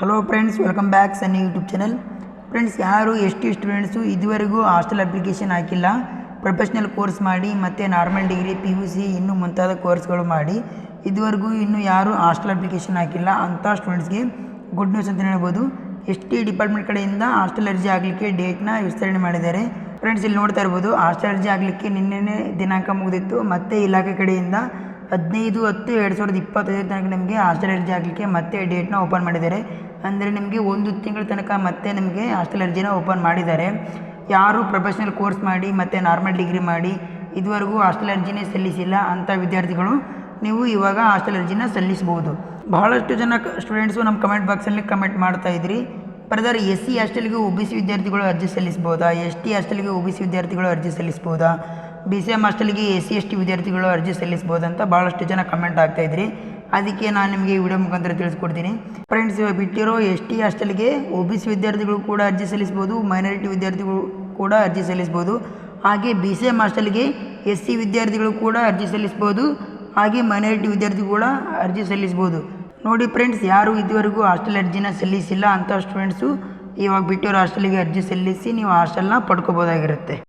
Hello friends, welcome back ಸನ್ನಿ YouTube channel. Friends, ಯಾರು ಎಷ್ಟು students ಇದುವರೆಗೂ ಹಾಸ್ಟೆಲ್ ಅಪ್ಲಿಕೇಶನ್ ಹಾಕಿಲ್ಲ, ಪ್ರೊಫೆಷ್ನಲ್ ಕೋರ್ಸ್ ಮಾಡಿ ಮತ್ತು ನಾರ್ಮಲ್ ಡಿಗ್ರಿ PUC ಇನ್ನೂ ಮುಂತಾದ ಕೋರ್ಸ್ಗಳು ಮಾಡಿ ಇದುವರೆಗೂ ಇನ್ನೂ ಯಾರು ಹಾಸ್ಟೆಲ್ ಅಪ್ಲಿಕೇಶನ್ ಹಾಕಿಲ್ಲ ಅಂಥ ಸ್ಟೂಡೆಂಟ್ಸ್ಗೆ ಗುಡ್ ನ್ಯೂಸ್ ಅಂತ ಹೇಳ್ಬೋದು. ST ಡಿಪಾರ್ಟ್ಮೆಂಟ್ ಕಡೆಯಿಂದ ಹಾಸ್ಟೆಲ್ ಅರ್ಜಿ ಆಗಲಿಕ್ಕೆ ಡೇಟ್ನ ವಿಸ್ತರಣೆ ಮಾಡಿದ್ದಾರೆ. ಫ್ರೆಂಡ್ಸ್, ಇಲ್ಲಿ ನೋಡ್ತಾ ಇರ್ಬೋದು, ಹಾಸ್ಟೆಲ್ ಅರ್ಜಿ ಆಗಲಿಕ್ಕೆ ನಿನ್ನೆ ದಿನಾಂಕ ಮುಗಿದಿತ್ತು. ಮತ್ತು ಇಲಾಖೆ ಕಡೆಯಿಂದ 15/10/2025 ತನಕ ನಿಮಗೆ ಹಾಸ್ಟೆಲ್ ಅರ್ಜಿ ಆಗಲಿಕ್ಕೆ ಮತ್ತೆ ಡೇಟ್ನ ಓಪನ್ ಮಾಡಿದ್ದಾರೆ. ಅಂದರೆ ನಿಮಗೆ 1 ತಿಂಗಳ ತನಕ ಮತ್ತೆ ನಿಮಗೆ ಹಾಸ್ಟೆಲ್ ಅರ್ಜಿನ ಓಪನ್ ಮಾಡಿದ್ದಾರೆ. ಯಾರು ಪ್ರೊಫೆಷ್ನಲ್ ಕೋರ್ಸ್ ಮಾಡಿ ಮತ್ತು ನಾರ್ಮಲ್ ಡಿಗ್ರಿ ಮಾಡಿ ಇದುವರೆಗೂ ಹಾಸ್ಟೆಲ್ ಅರ್ಜಿನೇ ಸಲ್ಲಿಸಿಲ್ಲ ಅಂಥ ವಿದ್ಯಾರ್ಥಿಗಳು ನೀವು ಇವಾಗ ಹಾಸ್ಟೆಲ್ ಅರ್ಜಿನ ಸಲ್ಲಿಸ್ಬೋದು. ಬಹಳಷ್ಟು ಜನ ಸ್ಟೂಡೆಂಟ್ಸು ನಮ್ಮ ಕಮೆಂಟ್ ಬಾಕ್ಸಲ್ಲಿ ಕಮೆಂಟ್ ಮಾಡ್ತಾಯಿದ್ರಿ, ಬ್ರದರ್ SC ಹಾಸ್ಟೆಲ್ಗೆ OBC ವಿದ್ಯಾರ್ಥಿಗಳು ಅರ್ಜಿ ಸಲ್ಲಿಸ್ಬೋದಾ, ST ಹಾಸ್ಟೆಲ್ಗೆ OBC ವಿದ್ಯಾರ್ಥಿಗಳು ಅರ್ಜಿ ಸಲ್ಲಿಸ್ಬೋದಾ, BCM ಹಾಸ್ಟೆಲ್ಗೆ SC ST ವಿದ್ಯಾರ್ಥಿಗಳು ಅರ್ಜಿ ಸಲ್ಲಿಸ್ಬೋದಂತ ಭಾಳಷ್ಟು ಜನ ಕಮೆಂಟ್ ಆಗ್ತಾಯಿದ್ರಿ. ಅದಕ್ಕೆ ನಾನು ನಿಮಗೆ ವಿಡಿಯೋ ಮುಖಾಂತರ ತಿಳಿಸ್ಕೊಡ್ತೀನಿ. ಫ್ರೆಂಡ್ಸ್, ಇವಾಗ ಬಿಟ್ಟಿರೋ ST ಹಾಸ್ಟೆಲ್ಗೆ OBC ವಿದ್ಯಾರ್ಥಿಗಳು ಕೂಡ ಅರ್ಜಿ ಸಲ್ಲಿಸ್ಬೋದು, ಮೈನಾರಿಟಿ ವಿದ್ಯಾರ್ಥಿಗಳು ಕೂಡ ಅರ್ಜಿ ಸಲ್ಲಿಸ್ಬೋದು. ಹಾಗೆ BCM ಹಾಸ್ಟೆಲ್ಗೆ SC ವಿದ್ಯಾರ್ಥಿಗಳು ಕೂಡ ಅರ್ಜಿ ಸಲ್ಲಿಸ್ಬೋದು, ಹಾಗೆ ಮೈನಾರಿಟಿ ವಿದ್ಯಾರ್ಥಿಗಳು ಕೂಡ ಅರ್ಜಿ ಸಲ್ಲಿಸ್ಬೋದು. ನೋಡಿ ಫ್ರೆಂಡ್ಸ್, ಯಾರು ಇದುವರೆಗೂ ಹಾಸ್ಟೆಲ್ ಅರ್ಜಿನ ಸಲ್ಲಿಸಿಲ್ಲ ಅಂಥ ಸ್ಟೂಡೆಂಟ್ಸು ಇವಾಗ ಬಿಟ್ಟಿರೋ ಹಾಸ್ಟೆಲ್ಗೆ ಅರ್ಜಿ ಸಲ್ಲಿಸಿ ನೀವು ಹಾಸ್ಟೆಲ್ನ ಪಡ್ಕೋಬೋದಾಗಿರುತ್ತೆ.